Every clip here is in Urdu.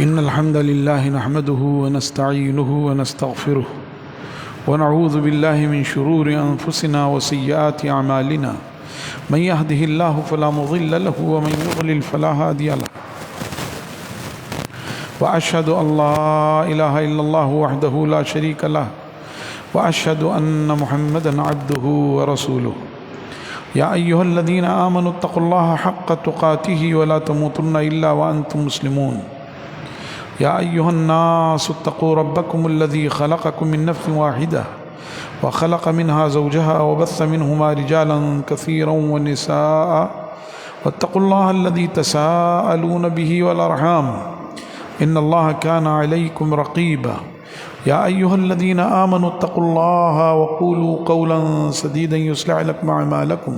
إن الحمد لله نحمده ونستعينه ونستغفره ونعوذ بالله من شرور أنفسنا وسيئات أعمالنا من يهده الله فلا مضل له ومن يضلل فلا هادي له وأشهد أن لا إله إلا الله وحده لا شريك له وأشهد أن محمدا عبده ورسوله يا أيها الذين آمنوا اتقوا الله حق تقاته ولا تموتن إلا وأنتم مسلمون يا أيها الناس اتقوا ربكم الذي خلقكم من نفس واحدة وخلق منها زوجها وبث منهما رجالا كثيرا ونساء واتقوا الله الذي تساءلون به والأرحام إن الله كان عليكم رقيبا يا أيها الذين آمنوا اتقوا الله وقولوا قولا سديدا يصلح لكم أعمالكم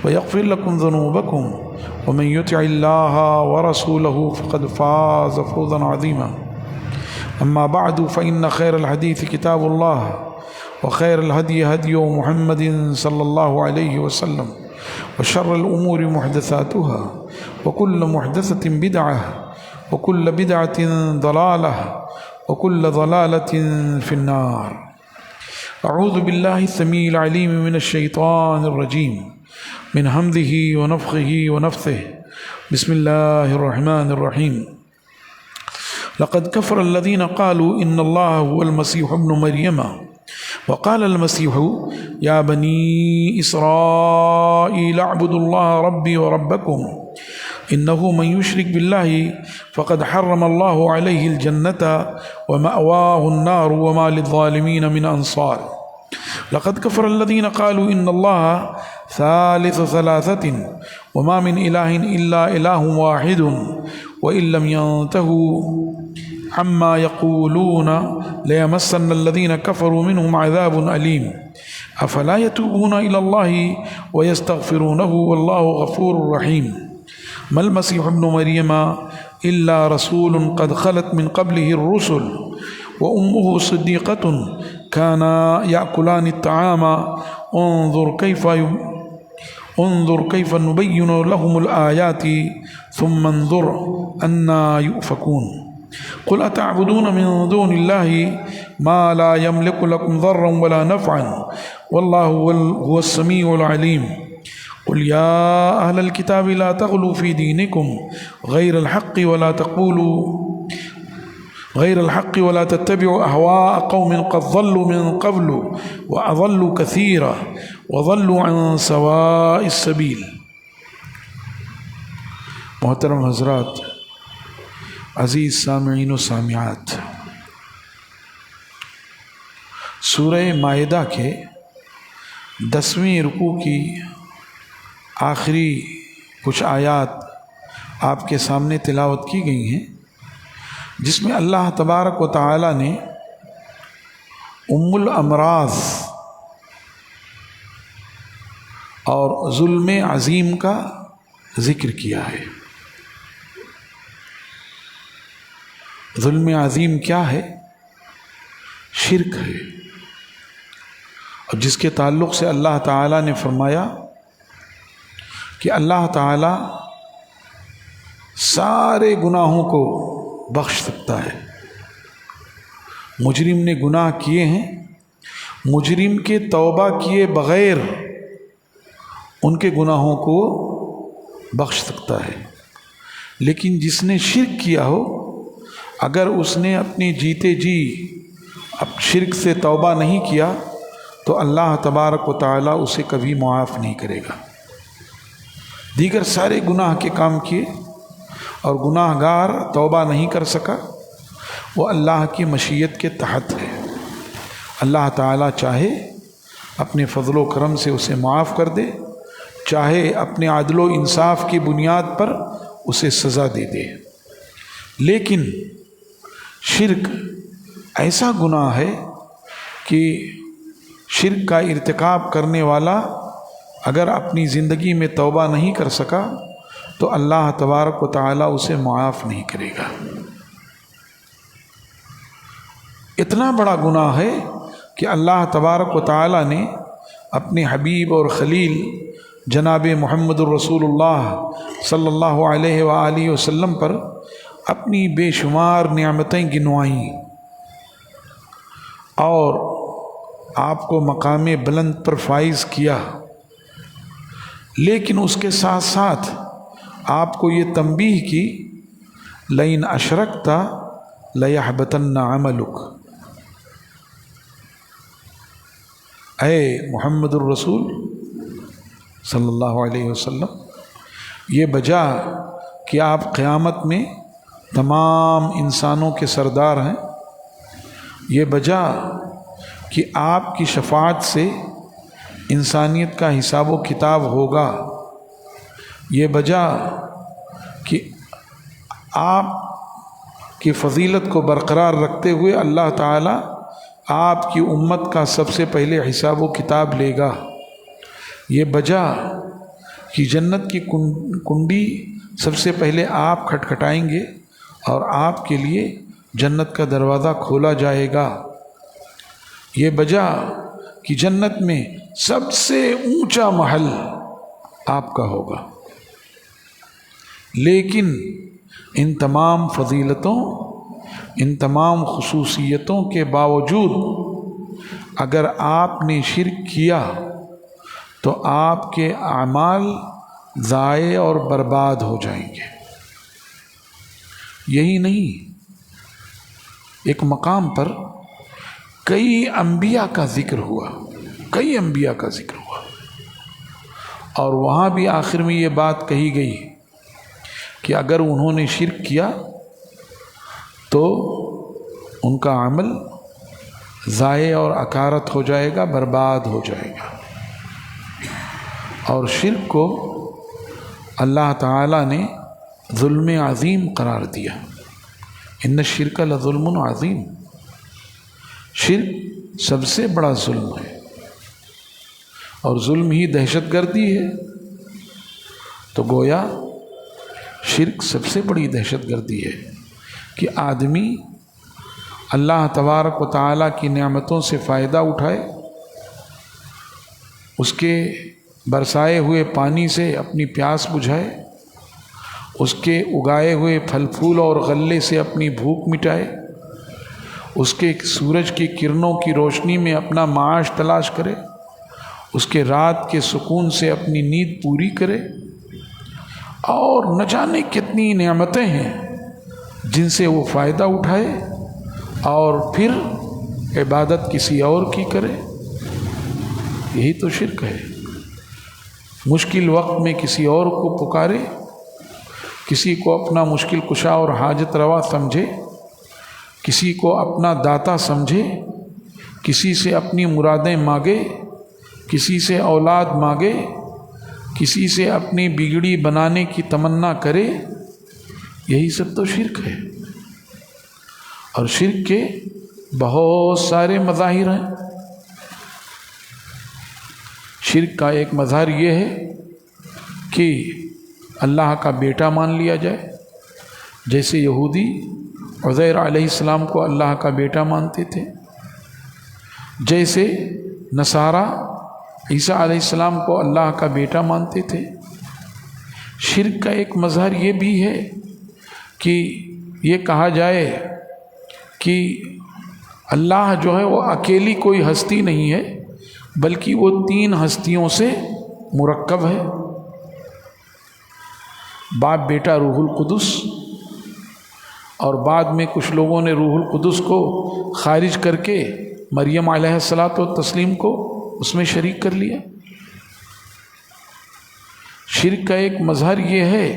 ويغفر لكم ذنوبكم ومن يطع الله ورسوله فقد فاز فوزا عظيما أما بعد فإن خير الحديث كتاب الله وخير الهدي هدي محمد صلى الله عليه وسلم وشر الأمور محدثاتها وكل محدثة بدعة وكل بدعة ضلالة وكل ضلالة في النار أعوذ بالله السميع العليم من الشيطان الرجيم من همزه ونفخه ونفثه بسم الله الرحمن الرحيم لقد كفر الذين قالوا إن الله هو المسيح ابن مريم وقال المسيح يا بني إسرائيل اعبدوا الله ربي وربكم إنه من يشرك بالله فقد حرم الله عليه الجنة ومأواه النار وما للظالمين من أنصار لقد كفر الذين قالوا إن الله ثالث ثلاثة وما من إله إلا إله واحد وإن لم ينتهوا عما يقولون ليمسن الذين كفروا منهم عذاب أليم أفلا يتوبون إلى الله ويستغفرونه والله غفور رحيم ما المسيح ابن مريم إلا رسول قد خلت من قبله الرسل وأمه صديقة كانا يأكلان الطعام انظر كيف نبين لهم الآيات ثم انظر أنا يؤفكون قل أتعبدون من دون الله ما لا يملك لكم ضرا ولا نفعا والله هو السميع العليم قل يا أهل الكتاب لا تغلوا في دينكم غير الحق ولا تتبعوا أهواء قوم قد ضلوا من قبل وأضلوا كثيرا وضلوا عن سواء السبيل. محترم حضرات، عزیز سامعین و سامعات، سورہ مائدہ کے 10ویں رکوع کی آخری کچھ آیات آپ کے سامنے تلاوت کی گئی ہیں، جس میں اللہ تبارک و تعالی نے الامراض اور ظلم عظیم کا ذکر کیا ہے۔ ظلم عظیم کیا ہے؟ شرک ہے، اور جس کے تعلق سے اللہ تعالی نے فرمایا کہ اللہ تعالی سارے گناہوں کو بخش سکتا ہے۔ مجرم نے گناہ کیے ہیں، مجرم کے توبہ کیے بغیر ان کے گناہوں کو بخش سکتا ہے، لیکن جس نے شرک کیا ہو، اگر اس نے اپنے جیتے جی اب شرک سے توبہ نہیں کیا تو اللہ تبارک و تعالی اسے کبھی معاف نہیں کرے گا۔ دیگر سارے گناہ کے کام کیے اور گناہ گار توبہ نہیں کر سکا، وہ اللہ کی مشیت کے تحت ہے۔ اللہ تعالیٰ چاہے اپنے فضل و کرم سے اسے معاف کر دے، چاہے اپنے عدل و انصاف کی بنیاد پر اسے سزا دے دے، لیکن شرک ایسا گناہ ہے کہ شرک کا ارتکاب کرنے والا اگر اپنی زندگی میں توبہ نہیں کر سکا تو اللہ تبارک و تعالیٰ اسے معاف نہیں کرے گا۔ اتنا بڑا گناہ ہے کہ اللہ تبارک و تعالیٰ نے اپنے حبیب اور خلیل جناب محمد الرسول اللہ صلی اللہ علیہ وآلہ وسلم پر اپنی بے شمار نعمتیں گنوائیں اور آپ کو مقام بلند پر فائز کیا، لیکن اس کے ساتھ ساتھ آپ کو یہ تنبیہ کی لئن اشرکت لیحبطن عملک، اے محمد الرسول صلی اللہ علیہ وسلم، یہ بجا کہ آپ قیامت میں تمام انسانوں کے سردار ہیں، یہ بجا کہ آپ کی شفاعت سے انسانیت کا حساب و کتاب ہوگا، یہ بجا کہ آپ کی فضیلت کو برقرار رکھتے ہوئے اللہ تعالیٰ آپ کی امت کا سب سے پہلے حساب و کتاب لے گا، یہ بجا کہ جنت کی کنڈی سب سے پہلے آپ کھٹکھٹائیں گے اور آپ کے لیے جنت کا دروازہ کھولا جائے گا، یہ بجا کہ جنت میں سب سے اونچا محل آپ کا ہوگا۔ لیکن ان تمام فضیلتوں، ان تمام خصوصیتوں کے باوجود اگر آپ نے شرک کیا تو آپ کے اعمال ضائع اور برباد ہو جائیں گے۔ یہی نہیں، ایک مقام پر کئی انبیاء کا ذکر ہوا، کئی انبیاء کا ذکر ہوا، اور وہاں بھی آخر میں یہ بات کہی گئی کہ اگر انہوں نے شرک کیا تو ان کا عمل ضائع اور اکارت ہو جائے گا، برباد ہو جائے گا۔ اور شرک کو اللہ تعالیٰ نے ظلم عظیم قرار دیا، ان الشرک لظلم عظیم، شرک سب سے بڑا ظلم ہے، اور ظلم ہی دہشت گردی ہے، تو گویا شرک سب سے بڑی دہشت گردی ہے کہ آدمی اللہ تبارک و تعالیٰ کی نعمتوں سے فائدہ اٹھائے، اس کے برسائے ہوئے پانی سے اپنی پیاس بجھائے، اس کے اگائے ہوئے پھل پھول اور غلے سے اپنی بھوک مٹائے، اس کے سورج کی کرنوں کی روشنی میں اپنا معاش تلاش کرے، اس کے رات کے سکون سے اپنی نیند پوری کرے، اور نہ جانے کتنی نعمتیں ہیں جن سے وہ فائدہ اٹھائے اور پھر عبادت کسی اور کی کرے۔ یہی تو شرک ہے۔ مشکل وقت میں کسی اور کو پکارے، کسی کو اپنا مشکل کشا اور حاجت روا سمجھے، کسی کو اپنا داتا سمجھے، کسی سے اپنی مرادیں مانگے، کسی سے اولاد مانگے، کسی سے اپنی بگڑی بنانے کی تمنا کرے، یہی سب تو شرک ہے۔ اور شرک کے بہت سارے مظاہر ہیں۔ شرک کا ایک مظہر یہ ہے کہ اللہ کا بیٹا مان لیا جائے، جیسے یہودی عزیر علیہ السلام کو اللہ کا بیٹا مانتے تھے، جیسے نصارہ عیسیٰ علیہ السلام کو اللہ کا بیٹا مانتے تھے۔ شرک کا ایک مظہر یہ بھی ہے کہ یہ کہا جائے کہ اللہ جو ہے وہ اکیلی کوئی ہستی نہیں ہے، بلکہ وہ 3 ہستیوں سے مرکب ہے، باپ بیٹا روح القدس، اور بعد میں کچھ لوگوں نے روح القدس کو خارج کر کے مریم علیہ الصلاۃ والتسلیم کو اس میں شریک کر لیا۔ شرک کا ایک مظہر یہ ہے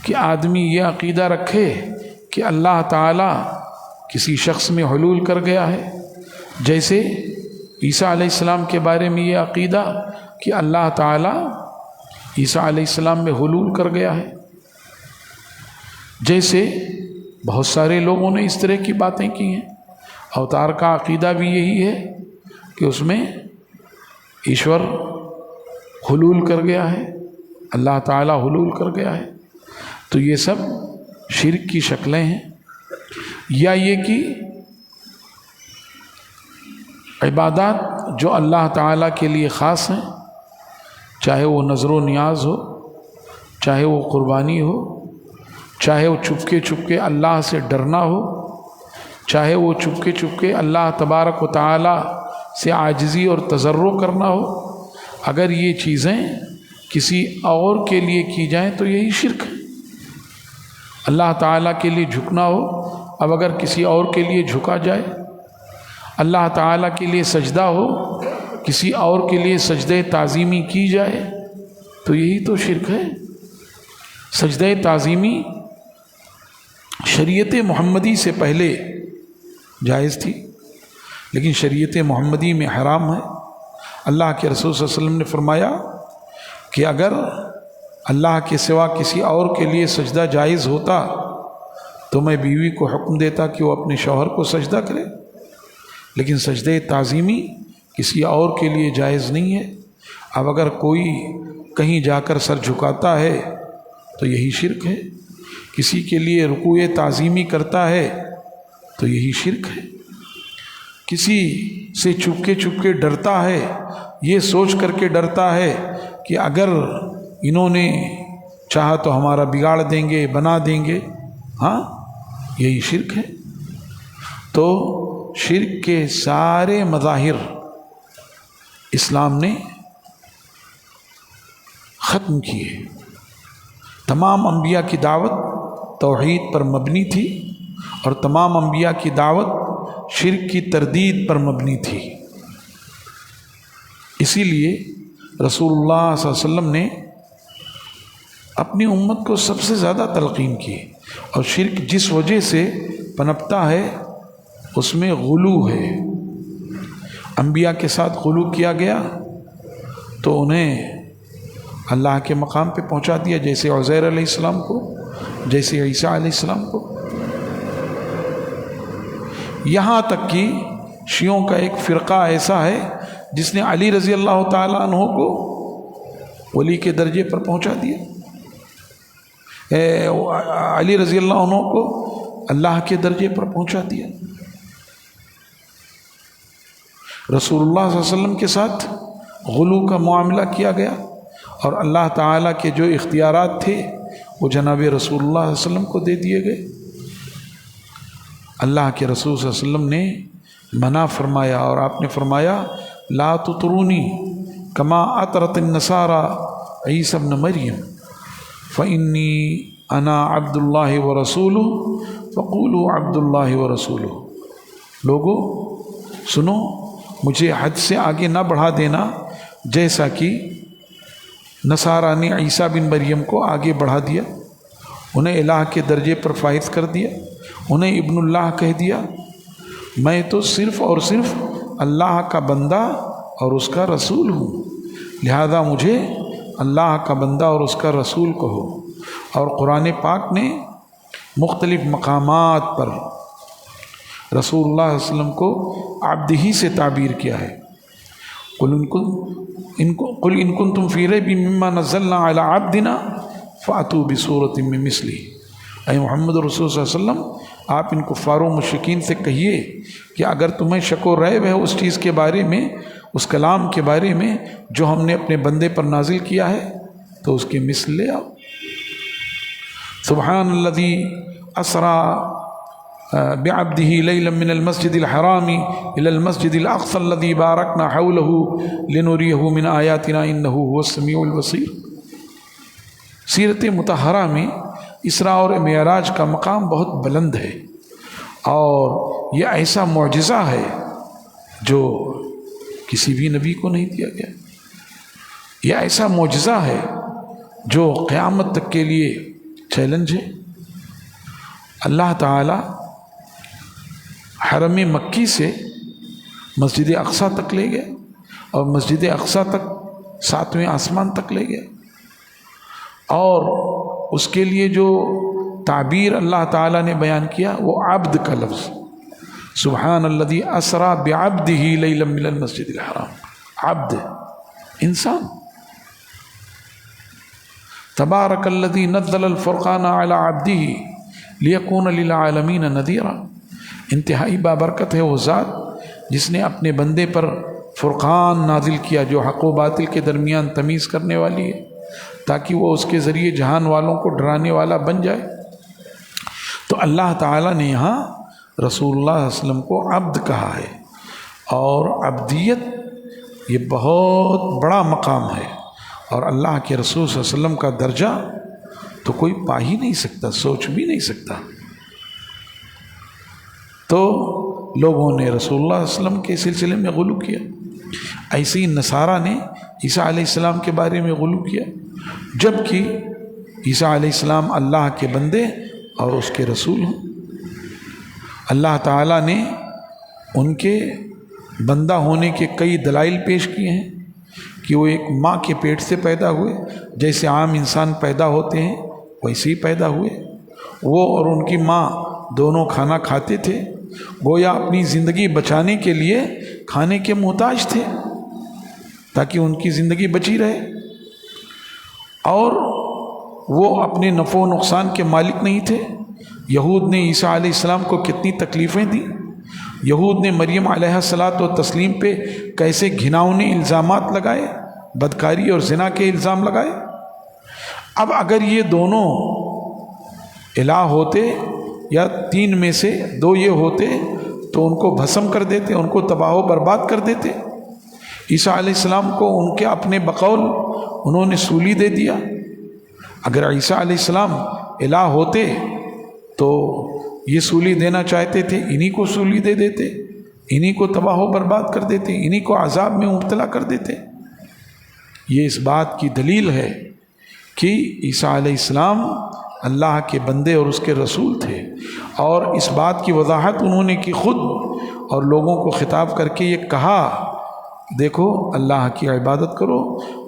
کہ آدمی یہ عقیدہ رکھے کہ اللہ تعالیٰ کسی شخص میں حلول کر گیا ہے، جیسے عیسیٰ علیہ السلام کے بارے میں یہ عقیدہ کہ اللہ تعالیٰ عیسیٰ علیہ السلام میں حلول کر گیا ہے، جیسے بہت سارے لوگوں نے اس طرح کی باتیں کی ہیں۔ اوتار کا عقیدہ بھی یہی ہے کہ اس میں ایشور حلول کر گیا ہے، اللہ تعالیٰ حلول کر گیا ہے۔ تو یہ سب شرک کی شکلیں ہیں۔ یا یہ کہ عبادات جو اللہ تعالیٰ کے لیے خاص ہیں، چاہے وہ نظر و نیاز ہو، چاہے وہ قربانی ہو، چاہے وہ چپکے چپکے اللہ سے ڈرنا ہو، چاہے وہ چپکے چپکے اللہ تبارک و تعالی سے عاجزی اور تضرع کرنا ہو، اگر یہ چیزیں کسی اور کے لیے کی جائیں تو یہی شرک ہے۔ اللہ تعالیٰ کے لیے جھکنا ہو، اب اگر کسی اور کے لیے جھکا جائے، اللہ تعالیٰ کے لیے سجدہ ہو، کسی اور کے لیے سجدہ تعظیمی کی جائے تو یہی تو شرک ہے۔ سجدہ تعظیمی شریعت محمدی سے پہلے جائز تھی، لیکن شریعت محمدی میں حرام ہے۔ اللہ کے رسول صلی اللہ علیہ وسلم نے فرمایا کہ اگر اللہ کے سوا کسی اور کے لیے سجدہ جائز ہوتا تو میں بیوی کو حکم دیتا کہ وہ اپنے شوہر کو سجدہ کرے، لیکن سجدہ تعظیمی کسی اور کے لیے جائز نہیں ہے۔ اب اگر کوئی کہیں جا کر سر جھکاتا ہے تو یہی شرک ہے، کسی کے لیے رکوع تعظیمی کرتا ہے تو یہی شرک ہے، کسی سے چپکے چپکے ڈرتا ہے، یہ سوچ کر کے ڈرتا ہے کہ اگر انہوں نے چاہا تو ہمارا بگاڑ دیں گے، بنا دیں گے، ہاں یہی شرک ہے۔ تو شرک کے سارے مظاہر اسلام نے ختم کیے۔ تمام انبیاء کی دعوت توحید پر مبنی تھی اور تمام انبیاء کی دعوت شرک کی تردید پر مبنی تھی۔ اسی لیے رسول اللہ صلی اللہ علیہ وسلم نے اپنی امت کو سب سے زیادہ تلقین کی، اور شرک جس وجہ سے پنپتا ہے اس میں غلو ہے۔ انبیاء کے ساتھ غلو کیا گیا تو انہیں اللہ کے مقام پہ پہنچا دیا، جیسے عزیر علیہ السلام کو، جیسے عیسیٰ علیہ السلام کو۔ یہاں تک کہ شیعوں کا ایک فرقہ ایسا ہے جس نے علی رضی اللہ تعالیٰ عنہ کو ولی کے درجے پر پہنچا دیا، علی رضی اللہ عنہ کو اللہ کے درجے پر پہنچا دیا۔ رسول اللہ صلی اللہ علیہ وسلم کے ساتھ غلو کا معاملہ کیا گیا، اور اللہ تعالیٰ کے جو اختیارات تھے وہ جناب رسول اللہ صلی اللہ علیہ وسلم کو دے دیے گئے۔ اللہ کے رسول صلی اللہ علیہ وسلم نے منع فرمایا، اور آپ نے فرمایا لا تطرونی کما اطرت النصارى عیسی ابن مریم فانی انا عبد اللہ ورسولہ فقولوا عبد اللہ ورسولہ۔ لوگو سنو، مجھے حد سے آگے نہ بڑھا دینا جیسا کہ نصارہ نے عیسیٰ بن مریم کو آگے بڑھا دیا، انہیں الہ کے درجے پر فائز کر دیا، انہیں ابن اللہ کہہ دیا۔ میں تو صرف اور صرف اللہ کا بندہ اور اس کا رسول ہوں، لہذا مجھے اللہ کا بندہ اور اس کا رسول کہو۔ اور قرآن پاک نے مختلف مقامات پر رسول اللہ صلی اللہ علیہ وسلم کو عبد ہی سے تعبیر کیا ہے۔ قل ان کنتم فی ریب مما نزلنا علی عبدنا فأتوا بسورۃ من مثلہ۔ اے محمد رسول صلی اللہ علیہ وسلم، آپ ان کفار و مشرکین سے کہیے کہ اگر تمہیں شک و ریب ہے اس چیز کے بارے میں، اس کلام کے بارے میں جو ہم نے اپنے بندے پر نازل کیا ہے، تو اس کے مثل لے آؤ۔ سبحان الذی اسریٰ بعبدہ لیلا من المسجد الحرام الی المسجد الاقصی الذی بارکنا حولہ لنریہ من آیاتنا انہ هو السمیع البصیر۔ سیرت مطہرہ میں اسراء اور معراج کا مقام بہت بلند ہے، اور یہ ایسا معجزہ ہے جو کسی بھی نبی کو نہیں دیا گیا۔ یہ ایسا معجزہ ہے جو قیامت تک کے لیے چیلنج ہے۔ اللہ تعالی حرم مکی سے مسجد اقصیٰ تک لے گیا، اور مسجد اقصیٰ تک 7ویں آسمان تک لے گیا، اور اس کے لیے جو تعبیر اللہ تعالیٰ نے بیان کیا وہ عبد کا لفظ، سبحان الذی اسریٰ بعبدہ لیلا من المسجد الحرام۔ عبد انسان۔ تبارک الذی نزل الفرقان علی عبدہ لیکون للعالمین نذیرا۔ انتہائی بابرکت ہے وہ ذات جس نے اپنے بندے پر فرقان نازل کیا، جو حق و باطل کے درمیان تمیز کرنے والی ہے، تاکہ وہ اس کے ذریعے جہان والوں کو ڈرانے والا بن جائے۔ اللہ تعالیٰ نے یہاں رسول اللہ صلی اللہ علیہ وسلم کو عبد کہا ہے، اور عبدیت یہ بہت بڑا مقام ہے، اور اللہ کے رسول صلی اللہ علیہ وسلم کا درجہ تو کوئی پا ہی نہیں سکتا، سوچ بھی نہیں سکتا۔ تو لوگوں نے رسول اللہ صلی اللہ علیہ وسلم کے سلسلے میں غلو کیا، ایسے ہی نصارہ نے عیسیٰ علیہ السلام کے بارے میں غلو کیا، جبکہ عیسیٰ علیہ السلام اللہ کے بندے اور اس کے رسول ہیں۔ اللہ تعالیٰ نے ان کے بندہ ہونے کے کئی دلائل پیش کیے ہیں کہ وہ ایک ماں کے پیٹ سے پیدا ہوئے، جیسے عام انسان پیدا ہوتے ہیں ویسے ہی پیدا ہوئے۔ وہ اور ان کی ماں دونوں کھانا کھاتے تھے، گویا اپنی زندگی بچانے کے لیے کھانے کے محتاج تھے تاکہ ان کی زندگی بچی رہے، اور وہ اپنے نفع و نقصان کے مالک نہیں تھے۔ یہود نے عیسیٰ علیہ السلام کو کتنی تکلیفیں دیں، یہود نے مریم علیہ الصلاۃ والتسلیم پہ کیسے گھناؤنے الزامات لگائے، بدکاری اور زنا کے الزام لگائے۔ اب اگر یہ دونوں الہ ہوتے یا تین میں سے دو یہ ہوتے تو ان کو بھسم کر دیتے، ان کو تباہ و برباد کر دیتے۔ عیسیٰ علیہ السلام کو ان کے اپنے بقول انہوں نے سولی دے دیا۔ اگر عیسیٰ علیہ السلام الہ ہوتے تو یہ سولی دینا چاہتے تھے، انہی کو سولی دے دیتے، انہی کو تباہ و برباد کر دیتے، انہی کو عذاب میں مبتلا کر دیتے۔ یہ اس بات کی دلیل ہے کہ عیسیٰ علیہ السلام اللہ کے بندے اور اس کے رسول تھے، اور اس بات کی وضاحت انہوں نے کی خود، اور لوگوں کو خطاب کر کے یہ کہا، دیکھو اللہ کی عبادت کرو،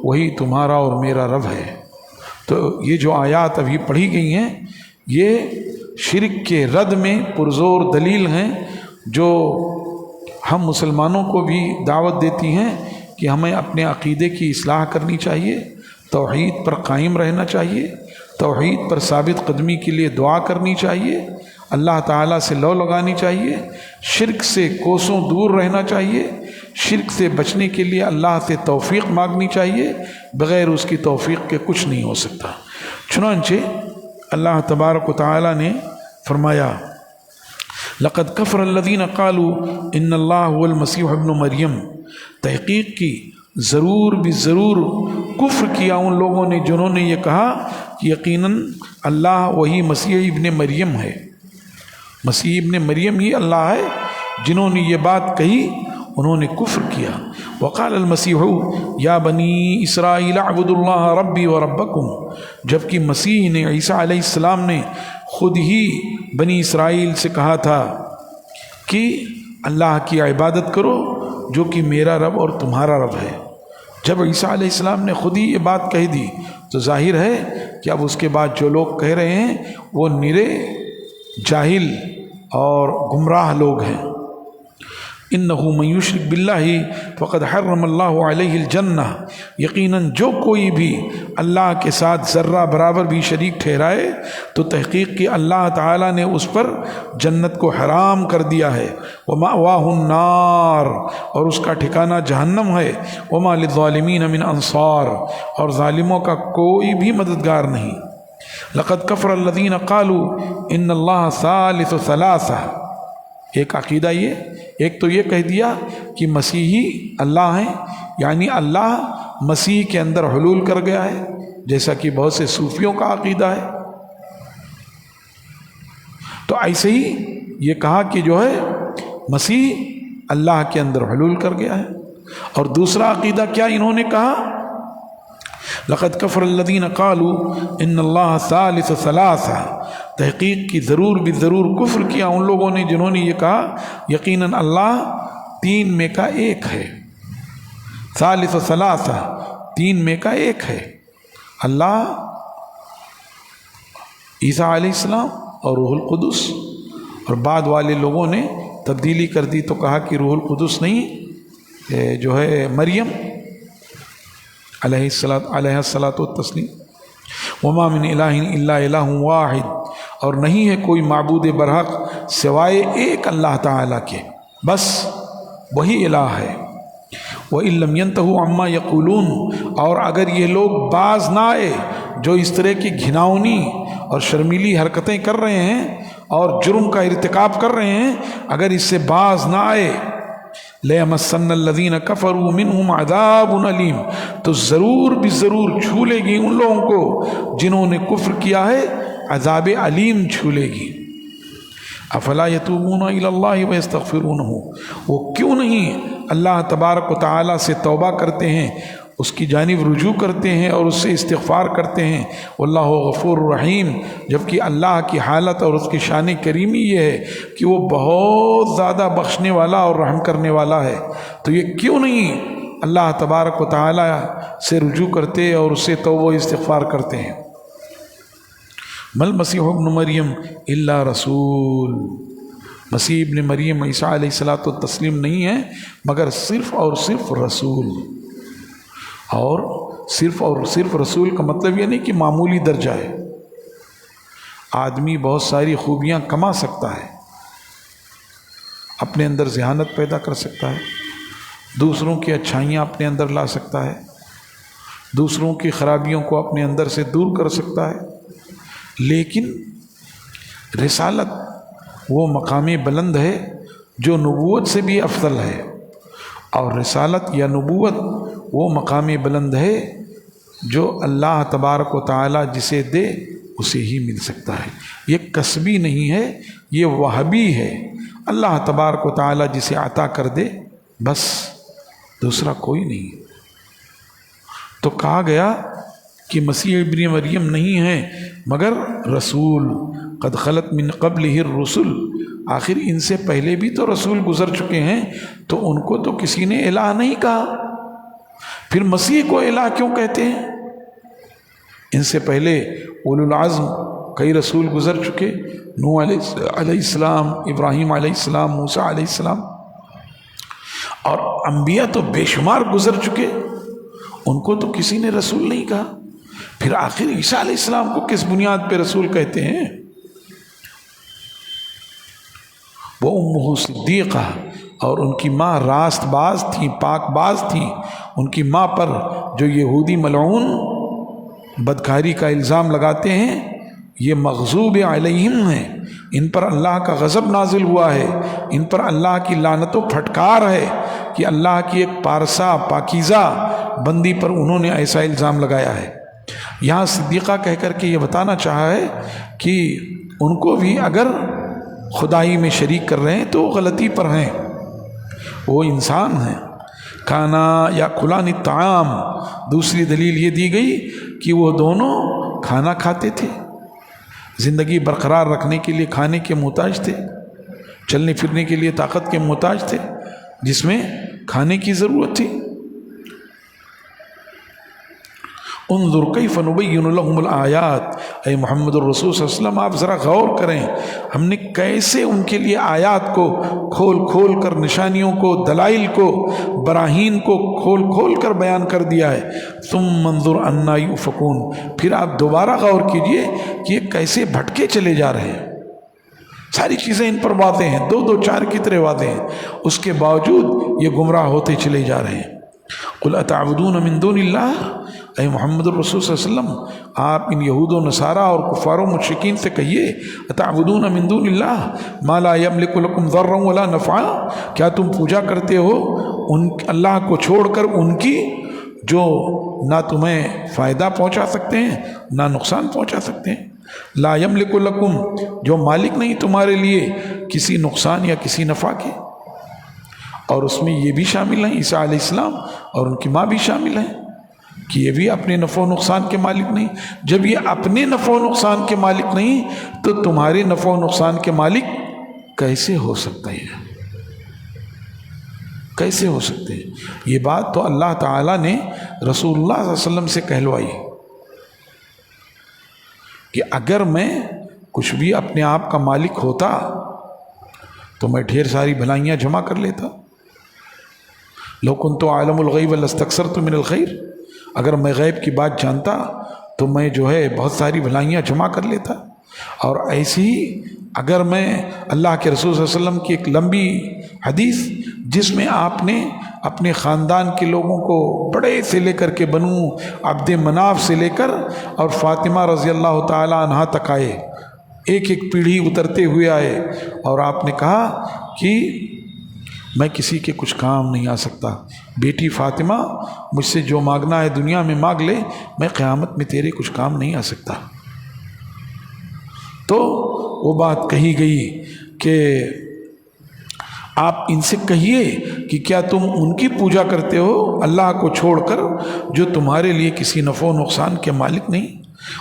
وہی تمہارا اور میرا رب ہے۔ تو یہ جو آیات ابھی پڑھی گئی ہیں یہ شرک کے رد میں پرزور دلیل ہیں، جو ہم مسلمانوں کو بھی دعوت دیتی ہیں کہ ہمیں اپنے عقیدے کی اصلاح کرنی چاہیے، توحید پر قائم رہنا چاہیے، توحید پر ثابت قدمی کے لیے دعا کرنی چاہیے، اللہ تعالیٰ سے لو لگانی چاہیے، شرک سے کوسوں دور رہنا چاہیے، شرک سے بچنے کے لیے اللہ سے توفیق مانگنی چاہیے، بغیر اس کی توفیق کے کچھ نہیں ہو سکتا۔ چنانچہ اللہ تبارک و تعالیٰ نے فرمایا، لقد کفر الذین قالوا ان اللہ هو المسیح ابن مریم، تحقیق کی ضرور بھی ضرور کفر کیا ان لوگوں نے جنہوں نے یہ کہا کہ یقیناً اللہ وہی مسیح ابن مریم ہے، مسیح ابن مریم ہی اللہ ہے۔ جنہوں نے یہ بات کہی انہوں نے کفر کیا۔ وقال المسیح یا بنی اسرائیل اعبدوا اللہ ربی و ربکم، جبکہ مسیح نے عیسیٰ علیہ السلام نے خود ہی بنی اسرائیل سے کہا تھا کہ اللہ کی عبادت کرو جو کہ میرا رب اور تمہارا رب ہے۔ جب عیسیٰ علیہ السلام نے خود ہی یہ بات کہہ دی تو ظاہر ہے کہ اب اس کے بعد جو لوگ کہہ رہے ہیں وہ نرے جاہل اور گمراہ لوگ ہیں۔ انہ من یشرک باللہ فقد حرم اللہ علیہ الجنہ، یقیناً جو کوئی بھی اللہ کے ساتھ ذرہ برابر بھی شریک ٹھہرائے تو تحقیق کہ اللہ تعالیٰ نے اس پر جنت کو حرام کر دیا ہے۔ ومأواہ النار، اور اس کا ٹھکانہ جہنم ہے۔ وما للظالمین من انصار، اور ظالموں کا کوئی بھی مددگار نہیں۔ لقد کفر الذین قالوا ان اللہ ثالث ثلاثہ، ایک عقیدہ یہ، ایک تو یہ کہہ دیا کہ مسیحی اللہ ہیں، یعنی اللہ مسیح کے اندر حلول کر گیا ہے، جیسا کہ بہت سے صوفیوں کا عقیدہ ہے۔ تو ایسے ہی یہ کہا کہ جو ہے مسیح اللہ کے اندر حلول کر گیا ہے۔ اور دوسرا عقیدہ کیا انہوں نے کہا، لقد کفر الذین قالوا ان اللہ ثالث ثلاثہ، تحقیق کی ضرور بھی ضرور کفر کیا ان لوگوں نے جنہوں نے یہ کہا یقیناً اللہ تین میں کا ایک ہے۔ ثالث ثلاثہ، تین میں کا ایک ہے، اللہ، عیسیٰ علیہ السلام اور روح القدس۔ اور بعد والے لوگوں نے تبدیلی کر دی تو کہا کہ روح القدس نہیں، جو ہے مریم علیہ الصلاۃ والتسلیم۔ وما من الہ الا الہ واحد، اور نہیں ہے کوئی معبود برحق سوائے ایک اللہ تعالیٰ کے، بس وہی الہ ہے۔ وَإِن لَّمْ يَنْتَهُوا عَمَّا يَقُولُونَ، اور اگر یہ لوگ باز نہ آئے جو اس طرح کی گھناؤنی اور شرمیلی حرکتیں کر رہے ہیں، اور جرم کا ارتکاب کر رہے ہیں، اگر اس سے باز نہ آئے لَيَمَسَّنَّ الَّذِينَ كَفَرُوا مِنْهُمْ عَذَابٌ أَلِيمٌ، تو ضرور بھی ضرور چھولے گی ان لوگوں کو جنہوں نے کفر کیا ہے، عذاب علیم چھولے گی۔ افلا یتوبون الی اللہ ویستغفرونہ، وہ کیوں نہیں اللہ تبارک و تعالیٰ سے توبہ کرتے ہیں، اس کی جانب رجوع کرتے ہیں اور اس سے استغفار کرتے ہیں۔ واللہ غفور رحیم، جبکہ اللہ کی حالت اور اس کی شان کریمی یہ ہے کہ وہ بہت زیادہ بخشنے والا اور رحم کرنے والا ہے، تو یہ کیوں نہیں اللہ تبارک و تعالیٰ سے رجوع کرتے اور اس سے توبہ و استغفار کرتے ہیں۔ مل مسیح ابن مریم الا رسول، مسیح ابن مریم عیسیٰ علیہ الصلاۃ والتسلیم نہیں ہے مگر صرف اور صرف رسول، اور صرف رسول کا مطلب یہ نہیں کہ معمولی درجہ ہے۔ آدمی بہت ساری خوبیاں کما سکتا ہے، اپنے اندر ذہانت پیدا کر سکتا ہے، دوسروں کی اچھائیاں اپنے اندر لا سکتا ہے، دوسروں کی خرابیوں کو اپنے اندر سے دور کر سکتا ہے، لیکن رسالت وہ مقام بلند ہے جو نبوت سے بھی افضل ہے، اور رسالت یا نبوت وہ مقام بلند ہے جو اللہ تبارک و تعالیٰ جسے دے اسے ہی مل سکتا ہے۔ یہ کسبی نہیں ہے، یہ وہبی ہے، اللہ تبارک و تعالیٰ جسے عطا کر دے بس، دوسرا کوئی نہیں۔ تو کہا گیا کہ مسیح ابن مریم نہیں ہے مگر رسول، قد خلت من قبلہ الرسل، آخر ان سے پہلے بھی تو رسول گزر چکے ہیں، تو ان کو تو کسی نے الہ نہیں کہا، پھر مسیح کو الہ کیوں کہتے ہیں؟ ان سے پہلے اولو العزم کئی رسول گزر چکے، نوح علیہ السلام، ابراہیم علیہ السلام، موسیٰ علیہ السلام، اور انبیاء تو بے شمار گزر چکے، ان کو تو کسی نے رسول نہیں کہا، پھر آخر عیسیٰ علیہ السلام کو کس بنیاد پہ رسول کہتے ہیں؟ وہ امہ صدیقہ، اور ان کی ماں راست باز تھی، پاک باز تھی، ان کی ماں پر جو یہودی ملعون بدکاری کا الزام لگاتے ہیں یہ مغضوب علیہم ہیں، ان پر اللہ کا غضب نازل ہوا ہے، ان پر اللہ کی لعنت و پھٹکار ہے کہ اللہ کی ایک پارسا پاکیزہ بندی پر انہوں نے ایسا الزام لگایا ہے۔ یہاں صدیقہ کہہ کر کے یہ بتانا چاہا ہے کہ ان کو بھی اگر خدائی میں شریک کر رہے ہیں تو غلطی پر ہیں، وہ انسان ہیں۔ کھانا یا کھلان الطعام، دوسری دلیل یہ دی گئی کہ وہ دونوں کھانا کھاتے تھے، زندگی برقرار رکھنے کے لیے کھانے کے محتاج تھے، چلنے پھرنے کے لیے طاقت کے محتاج تھے، جس میں کھانے کی ضرورت تھی۔ انظر کیف نبین لہم الآیات، اے محمد الرسول صلی اللہ علیہ وسلم آپ ذرا غور کریں، ہم نے کیسے ان کے لیے آیات کو کھول کھول کر، نشانیوں کو، دلائل کو، براہین کو کھول کھول کر بیان کر دیا ہے۔ ثم انظر انا یؤفکون، پھر آپ دوبارہ غور کیجئے کہ یہ کیسے بھٹکے چلے جا رہے ہیں، ساری چیزیں ان پر واضح ہیں، دو دو چار کی طرح واضح ہیں، اس کے باوجود یہ گمراہ ہوتے چلے جا رہے ہیں۔ قل اتعبدون من دون اللہ، اے محمد الرسول صلی اللہ علیہ وسلم آپ ان یہود و نصارہ اور کفار و مشرکین سے کہیے، اتعبدون من دون اللہ ما لا یملک لکم ضرا ولا نفعا، کیا تم پوجا کرتے ہو ان اللہ کو چھوڑ کر ان کی جو نہ تمہیں فائدہ پہنچا سکتے ہیں نہ نقصان پہنچا سکتے ہیں، لا یملک لکم جو مالک نہیں تمہارے لیے کسی نقصان یا کسی نفع کے، اور اس میں یہ بھی شامل ہیں عیسیٰ علیہ السلام اور ان کی ماں بھی شامل ہیں کہ یہ بھی اپنے نفع و نقصان کے مالک نہیں۔ جب یہ اپنے نفع و نقصان کے مالک نہیں تو تمہارے نفع و نقصان کے مالک کیسے ہو سکتا ہے؟ کیسے ہو سکتے ہیں؟ یہ بات تو اللہ تعالیٰ نے رسول اللہ صلی اللہ علیہ وسلم سے کہلوائی کہ اگر میں کچھ بھی اپنے آپ کا مالک ہوتا تو میں ڈھیر ساری بھلائیاں جمع کر لیتا، لو کنت عالم الغیب لاستکثرت من الخیر، اگر میں غیب کی بات جانتا تو میں جو ہے بہت ساری بھلائیاں جمع کر لیتا، اور ایسی ہی اگر میں اللہ کے رسول صلی اللہ علیہ وسلم کی ایک لمبی حدیث جس میں آپ نے اپنے خاندان کے لوگوں کو بڑے سے لے کر کے بنو عبد مناف سے لے کر اور فاطمہ رضی اللہ تعالی عنہا تک آئے، ایک ایک پیڑھی اترتے ہوئے آئے، اور آپ نے کہا کہ میں کسی کے کچھ کام نہیں آ سکتا، بیٹی فاطمہ مجھ سے جو مانگنا ہے دنیا میں مانگ لے، میں قیامت میں تیرے کچھ کام نہیں آ سکتا۔ تو وہ بات کہی گئی کہ آپ ان سے کہیے کہ کیا تم ان کی پوجا کرتے ہو اللہ کو چھوڑ کر جو تمہارے لیے کسی نفع و نقصان کے مالک نہیں؟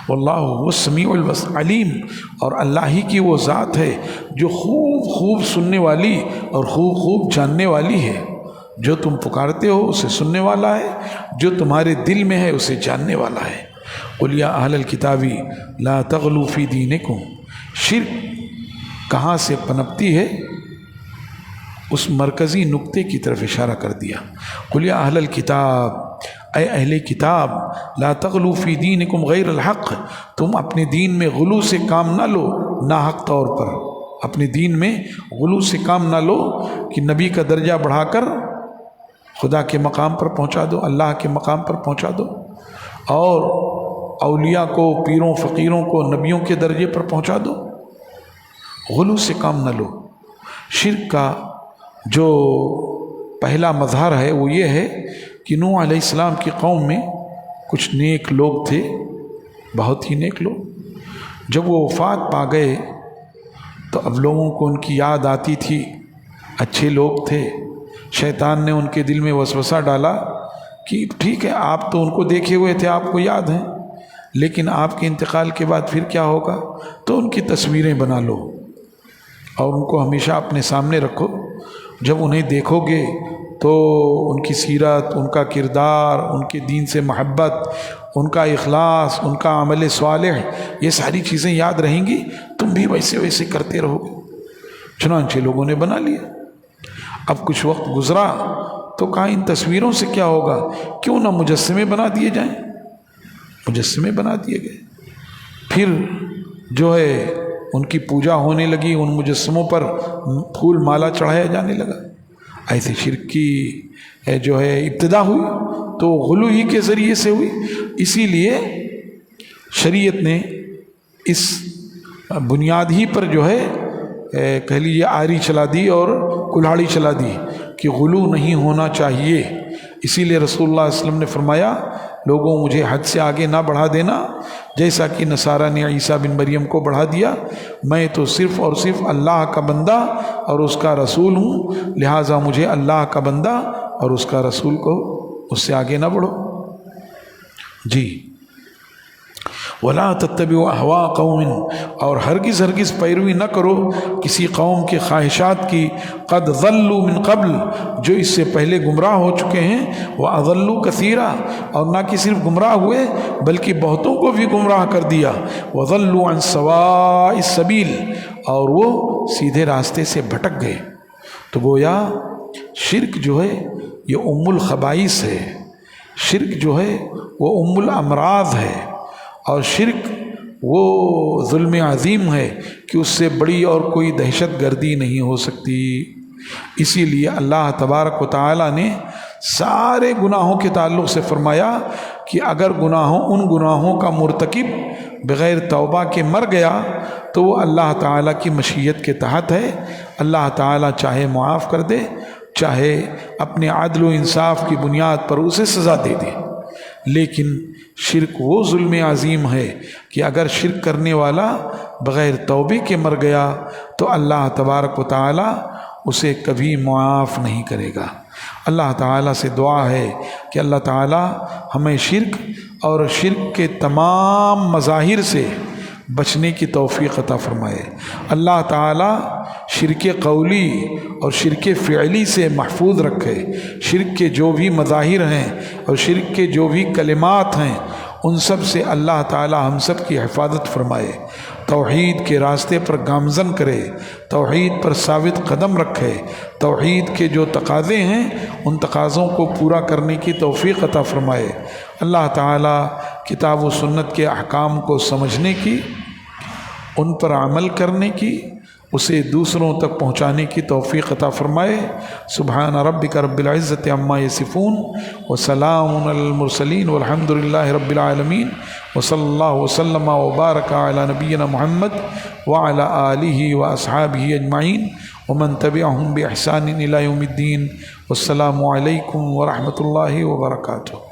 واللہ هو السمیع العلیم، اور اللہ ہی کی وہ ذات ہے جو خوب خوب سننے والی اور خوب خوب جاننے والی ہے۔ جو تم پکارتے ہو اسے سننے والا ہے، جو تمہارے دل میں ہے اسے جاننے والا ہے۔ قل یا اہل الکتاب لا تغلوا فی دینکم، شرک کہاں سے پنپتی ہے اس مرکزی نقطے کی طرف اشارہ کر دیا۔ قل یا اہل الکتاب، اے اہل کتاب، لا تغلوا فی دینکم غیر الحق، تم اپنے دین میں غلو سے کام نہ لو ناحق طور پر، اپنے دین میں غلو سے کام نہ لو کہ نبی کا درجہ بڑھا کر خدا کے مقام پر پہنچا دو، اللہ کے مقام پر پہنچا دو، اور اولیاء کو، پیروں فقیروں کو نبیوں کے درجے پر پہنچا دو۔ غلو سے کام نہ لو۔ شرک کا جو پہلا مظہر ہے وہ یہ ہے کہ نوح علیہ السلام کی قوم میں کچھ نیک لوگ تھے، بہت ہی نیک لوگ۔ جب وہ وفات پا گئے تو اب لوگوں کو ان کی یاد آتی تھی، اچھے لوگ تھے۔ شیطان نے ان کے دل میں وسوسہ ڈالا کہ ٹھیک ہے آپ تو ان کو دیکھے ہوئے تھے، آپ کو یاد ہیں، لیکن آپ کے انتقال کے بعد پھر کیا ہوگا؟ تو ان کی تصویریں بنا لو اور ان کو ہمیشہ اپنے سامنے رکھو۔ جب انہیں دیکھو گے تو ان کی سیرت، ان کا کردار، ان کے دین سے محبت، ان کا اخلاص، ان کا عمل صالح، یہ ساری چیزیں یاد رہیں گی، تم بھی ویسے ویسے کرتے رہو گے۔ چنانچہ لوگوں نے بنا لیا۔ اب کچھ وقت گزرا تو کہا ان تصویروں سے کیا ہوگا، کیوں نہ مجسمے بنا دیے جائیں۔ مجسمے بنا دیے گئے۔ پھر جو ہے ان کی پوجا ہونے لگی، ان مجسموں پر پھول مالا چڑھایا جانے لگا۔ ایسے شرک کی جو ہے ابتدا ہوئی تو غلو ہی کے ذریعے سے ہوئی۔ اسی لیے شریعت نے اس بنیاد ہی پر جو ہے کہہ لیجیے آری چلا دی اور کلہاڑی چلا دی کہ غلو نہیں ہونا چاہیے۔ اسی لیے رسول اللہ علیہ وسلم نے فرمایا لوگوں مجھے حد سے آگے نہ بڑھا دینا، جیسا کہ نصارہ نے عیسیٰ بن مریم کو بڑھا دیا۔ میں تو صرف اور صرف اللہ کا بندہ اور اس کا رسول ہوں، لہٰذا مجھے اللہ کا بندہ اور اس کا رسول کو اس سے آگے نہ بڑھو۔ جی وَلَا تَتَّبِعُوا أَهْوَاءَ قَوْمٍ، اور ہرگز ہرگز پیروی نہ کرو کسی قوم کے خواہشات کی، قد ضلوا من قبل، جو اس سے پہلے گمراہ ہو چکے ہیں، وَأَضَلُّوا كَثِيرًا، اور نہ کہ صرف گمراہ ہوئے بلکہ بہتوں کو بھی گمراہ کر دیا، وَضَلُّوا عَنْ سَوَاءِ السَّبِيلِ، اور وہ سیدھے راستے سے بھٹک گئے۔ تو گویا شرک جو ہے یہ ام الخبائث ہے، شرک جو ہے وہ ام الامراض ہے، اور شرک وہ ظلم عظیم ہے کہ اس سے بڑی اور کوئی دہشت گردی نہیں ہو سکتی۔ اسی لیے اللہ تبارک و تعالی نے سارے گناہوں کے تعلق سے فرمایا کہ اگر ان گناہوں کا مرتکب بغیر توبہ کے مر گیا تو وہ اللہ تعالیٰ کی مشیت کے تحت ہے، اللہ تعالیٰ چاہے معاف کر دے، چاہے اپنے عدل و انصاف کی بنیاد پر اسے سزا دے دے۔ لیکن شرک وہ ظلم عظیم ہے کہ اگر شرک کرنے والا بغیر توبے کے مر گیا تو اللہ تبارک و تعالی اسے کبھی معاف نہیں کرے گا۔ اللہ تعالیٰ سے دعا ہے کہ اللہ تعالیٰ ہمیں شرک اور شرک کے تمام مظاہر سے بچنے کی توفیق عطا فرمائے۔ اللہ تعالیٰ شرک قولی اور شرک فعلی سے محفوظ رکھے۔ شرک کے جو بھی مظاہر ہیں اور شرک کے جو بھی کلمات ہیں ان سب سے اللہ تعالیٰ ہم سب کی حفاظت فرمائے، توحید کے راستے پر گامزن کرے، توحید پر ثابت قدم رکھے، توحید کے جو تقاضے ہیں ان تقاضوں کو پورا کرنے کی توفیق عطا فرمائے۔ اللہ تعالیٰ کتاب و سنت کے احکام کو سمجھنے کی، ان پر عمل کرنے کی اسے دوسروں تک پہنچانے کی توفیق عطا فرمائے۔ سبحان ربک رب العزت عما یصفون وسلام علی المرسلین والحمد للہ رب العالمین وصلی اللہ وسلم وبارک علی نبینا محمد وعلی آلہ واصحابہ اجمعین ومن تبعہم بإحسان الی یوم الدین۔ والسلام علیکم ورحمۃ اللہ وبرکاتہ۔